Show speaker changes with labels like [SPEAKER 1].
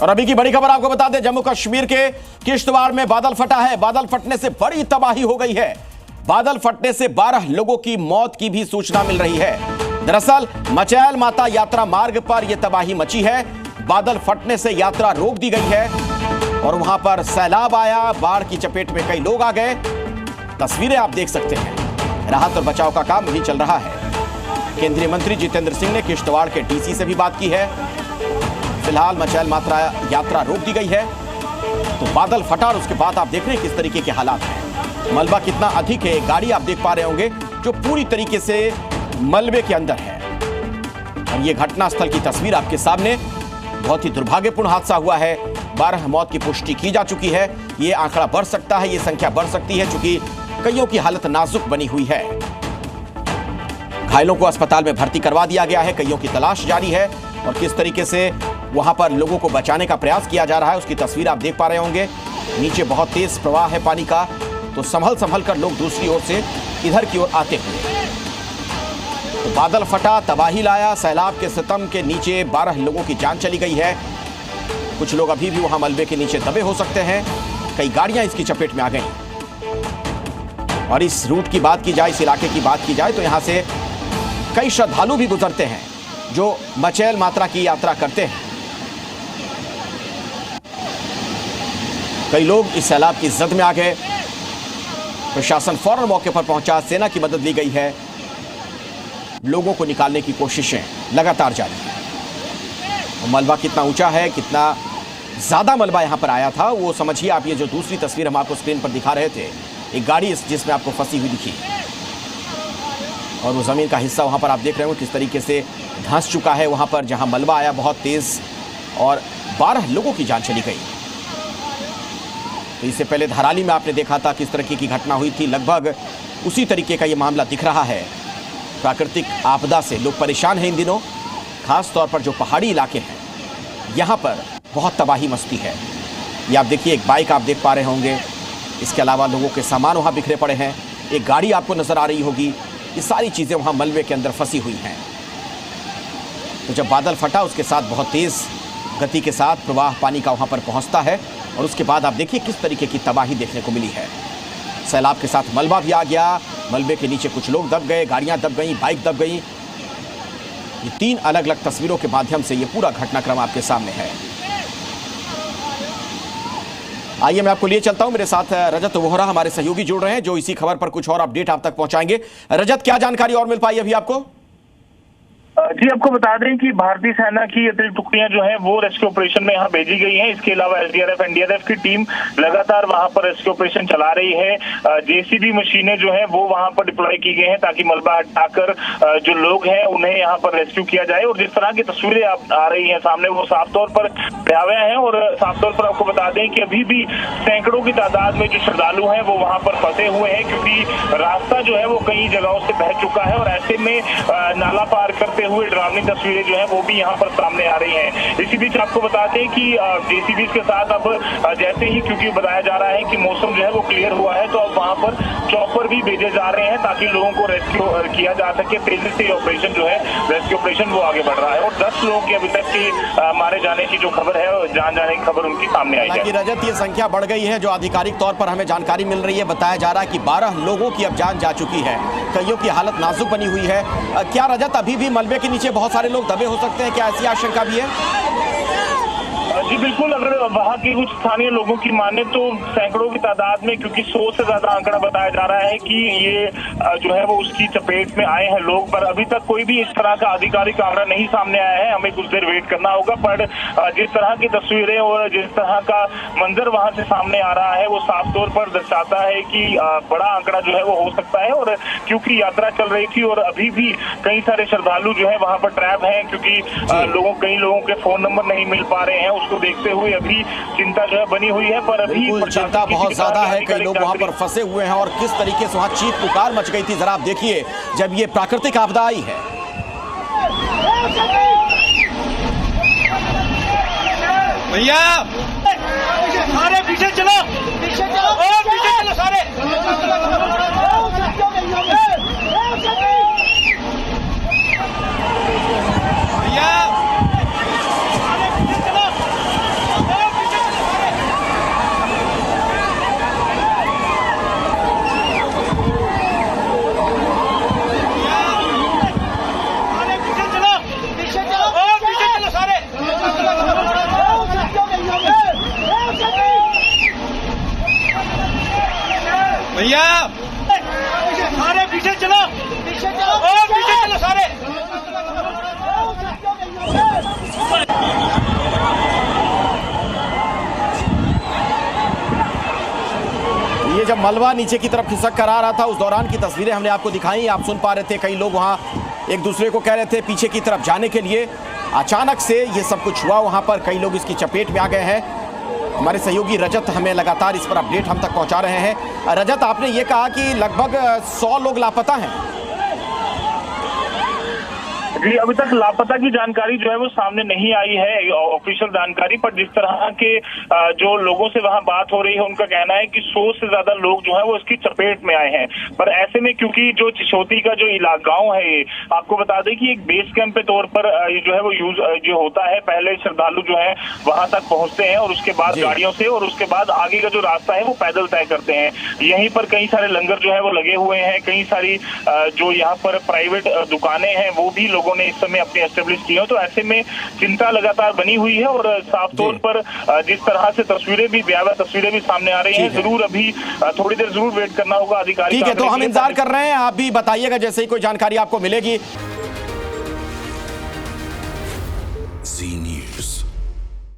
[SPEAKER 1] और अभी की बड़ी खबर आपको बता दें, जम्मू कश्मीर के किश्तवाड़ में बादल फटा है। बादल फटने से बड़ी तबाही हो गई है। बादल फटने से 12 लोगों की मौत की भी सूचना मिल रही है। दरअसल मचैल माता यात्रा मार्ग पर यह तबाही मची है। बादल फटने से यात्रा रोक दी गई है और वहां पर सैलाब आया, बाढ़ की चपेट में कई लोग आ गए। तस्वीरें आप देख सकते हैं। राहत और बचाव का काम भी चल रहा है। केंद्रीय मंत्री जितेंद्र सिंह ने किश्तवाड़ के डीसी से भी बात की है। फिलहाल मचैल माता यात्रा रोक दी गई है। तो बादल फटा और उसके बाद आप देख रहे हैं किस तरीके के हालात हैं। मलबा कितना अधिक है, गाड़ी आप देख पा रहे होंगे जो पूरी तरीके से मलबे के अंदर है। और ये घटनास्थल की तस्वीर आपके सामने। बहुत ही दुर्भाग्यपूर्ण हादसा हुआ है। 12 मौत की पुष्टि की जा चुकी है। ये आंकड़ा बढ़ सकता है, ये संख्या बढ़ सकती है, क्योंकि कईयों की हालत नाजुक बनी हुई है। घायलों को अस्पताल में भर्ती करवा दिया गया है। कईयों की तलाश जारी है और किस तरीके से वहां पर लोगों को बचाने का प्रयास किया जा रहा है उसकी तस्वीर आप देख पा रहे होंगे। नीचे बहुत तेज प्रवाह है पानी का, तो संभल कर लोग दूसरी ओर से इधर की ओर आते हुए। तो बादल फटा, तबाही लाया। सैलाब के सितम के नीचे 12 लोगों की जान चली गई है। कुछ लोग अभी भी वहां मलबे के नीचे दबे हो सकते हैं। कई गाड़ियां इसकी चपेट में आ गई। और इस रूट की बात की जाए, इस इलाके की बात की जाए, तो यहां से कई श्रद्धालु भी गुजरते हैं जो मचैल माता की यात्रा करते हैं। कई लोग इस सैलाब की जद में आ गए। प्रशासन फौरन मौके पर पहुंचा, सेना की मदद ली गई है। लोगों को निकालने की कोशिशें लगातार जारी हैं। मलबा कितना ऊंचा है, कितना ज्यादा मलबा यहां पर आया था, वो समझिए आप। ये जो दूसरी तस्वीर हम आपको स्क्रीन पर दिखा रहे थे, एक गाड़ी जिसमें आपको फंसी हुई दिखी और वो जमीन का हिस्सा वहां पर आप देख रहे हो किस तरीके से धंस चुका है। वहां पर जहां मलबा आया बहुत तेज और 12 लोगों की जान चली गई। तो इससे पहले धराली में आपने देखा था किस तरीके की घटना हुई थी। लगभग उसी तरीके का ये मामला दिख रहा है। प्राकृतिक आपदा से लोग परेशान हैं इन दिनों, खास तौर पर जो पहाड़ी इलाके हैं यहाँ पर बहुत तबाही मचती है। ये आप देखिए, एक बाइक आप देख पा रहे होंगे, इसके अलावा लोगों के सामान वहाँ बिखरे पड़े हैं। एक गाड़ी आपको नजर आ रही होगी। ये सारी चीज़ें वहाँ मलबे के अंदर फंसी हुई हैं। तो जब बादल फटा, उसके साथ बहुत तेज़ गति के साथ प्रवाह पानी का वहाँ पर पहुँचता है और उसके बाद आप देखिए किस तरीके की तबाही देखने को मिली है। सैलाब के साथ मलबा भी आ गया। मलबे के नीचे कुछ लोग दब गए, गाड़ियां दब गई, बाइक दब गई। ये 3 अलग अलग तस्वीरों के माध्यम से ये पूरा घटनाक्रम आपके सामने है। आइए मैं आपको लिए चलता हूं। मेरे साथ रजत वोहरा हमारे सहयोगी जुड़ रहे हैं जो इसी खबर पर कुछ और अपडेट आप तक पहुंचाएंगे। रजत, क्या जानकारी और मिल पाई अभी आपको?
[SPEAKER 2] जी, आपको बता दें कि भारतीय सेना की अतिरिक्त टुकड़ियां जो हैं वो रेस्क्यू ऑपरेशन में यहाँ भेजी गई हैं। इसके अलावा एसडीआरएफ, एनडीआरएफ की टीम लगातार वहां पर रेस्क्यू ऑपरेशन चला रही है। जेसीबी मशीनें जो हैं वो वहां पर डिप्लॉय की गई हैं ताकि मलबा हटाकर जो लोग हैं उन्हें यहाँ पर रेस्क्यू किया जाए। और जिस तरह की तस्वीरें आ रही हैं सामने, वो साफ तौर पर भयावह हैं। और साफ तौर पर आपको बता दें कि अभी भी सैकड़ों की तादाद में जो श्रद्धालु हैं वो वहां पर फंसे हुए हैं, क्योंकि रास्ता जो है वो कई जगहों से बह चुका है। और ऐसे में नाला पार करते हुए डरावनी तस्वीरें जो है वो भी यहाँ पर सामने आ रही हैं। इसी बीच आपको बताते हैं कि जेसीबी के साथ अब जैसे ही, क्योंकि बताया जा रहा है कि मौसम जो है वो क्लियर हुआ है, तो अब वहाँ पर चॉपर भी भेजे जा रहे हैं ताकि लोगों को रेस्क्यू किया जा सके। तेजी से ऑपरेशन जो है, रेस्क्यू ऑपरेशन, वो आगे बढ़ रहा है। और 10 लोगों की अभी तक की मारे जाने की जो खबर है, जान जाने की खबर उनकी सामने आई है।
[SPEAKER 1] रजत, ये संख्या बढ़ गई है जो आधिकारिक तौर पर हमें जानकारी मिल रही है। बताया जा रहा है कि 12 लोगों की अब जान जा चुकी है। कईयों की हालत नाजुक बनी हुई है। क्या रजत, अभी भी मलबे के नीचे बहुत सारे लोग दबे हो सकते हैं? क्या ऐसी आशंका भी है?
[SPEAKER 2] जी बिल्कुल, अगर वहाँ के कुछ स्थानीय लोगों की माने तो सैकड़ों की तादाद में, क्योंकि 100 से ज्यादा आंकड़ा बताया जा रहा है कि ये जो है वो उसकी चपेट में आए हैं लोग। पर अभी तक कोई भी इस तरह का आधिकारिक आंकड़ा नहीं सामने आया है। हमें कुछ देर वेट करना होगा। पर जिस तरह की तस्वीरें और जिस तरह का मंजर वहां से सामने आ रहा है, वो साफ तौर पर दर्शाता है कि बड़ा आंकड़ा जो है वो हो सकता है। और क्योंकि यात्रा चल रही थी और अभी भी कई सारे श्रद्धालु जो है वहां पर ट्रैप हैं, क्योंकि कई लोगों के फोन नंबर नहीं मिल पा रहे हैं। उसको देखते हुए अभी चिंता जो है बनी हुई है। पर अभी
[SPEAKER 1] चिंता बहुत ज्यादा है। कई लोग वहां पर फंसे हुए हैं और किस तरीके से वहां चीख पुकार मच गई थी, जरा आप देखिए जब ये प्राकृतिक आपदा आई है।
[SPEAKER 3] भैया सारे पीछे चलो, पीछे चलो, पीछे चलो सारे। भैया
[SPEAKER 1] जब मलबा नीचे की तरफ खिसक कर आ रहा था उस दौरान की तस्वीरें हमने आपको दिखाई, आप सुन पा रहे थे। कई लोग वहां एक दूसरे को कह रहे थे पीछे की तरफ जाने के लिए। अचानक से ये सब कुछ हुआ, वहां पर कई लोग इसकी चपेट में आ गए हैं। हमारे सहयोगी रजत हमें लगातार इस पर अपडेट हम तक पहुंचा रहे हैं। रजत, आपने ये कहा कि लगभग 100 लोग लापता हैं।
[SPEAKER 2] जी, अभी तक लापता की जानकारी जो है वो सामने नहीं आई है, ऑफिशियल जानकारी। पर जिस तरह के जो लोगों से वहां बात हो रही है उनका कहना है कि 100 से ज्यादा लोग जो है वो इसकी चपेट में आए हैं। पर ऐसे में क्योंकि जो चिशोती का जो गांव है, ये आपको बता दें कि एक बेस कैंप के तौर पर जो है वो यूज जो होता है। पहले श्रद्धालु जो है वहां तक पहुंचते हैं और उसके बाद गाड़ियों से, और उसके बाद आगे का जो रास्ता है वो पैदल तय करते हैं। यहीं पर कई सारे लंगर जो है वो लगे हुए हैं, कई सारी जो यहाँ पर प्राइवेट दुकानें हैं वो भी लोगों ने इस समय अपनी एस्टेब्लिश की हो। तो ऐसे में चिंता लगातार बनी हुई है और साफ तौर पर जिस तरह से तस्वीरें भी, भयावह तस्वीरें भी सामने आ रही हैं, जरूर अभी थोड़ी देर जरूर वेट करना होगा अधिकारी।
[SPEAKER 1] ठीक है, तो हम इंतजार कर रहे हैं, आप भी बताइएगा जैसे ही कोई जानकारी आपको मिलेगी।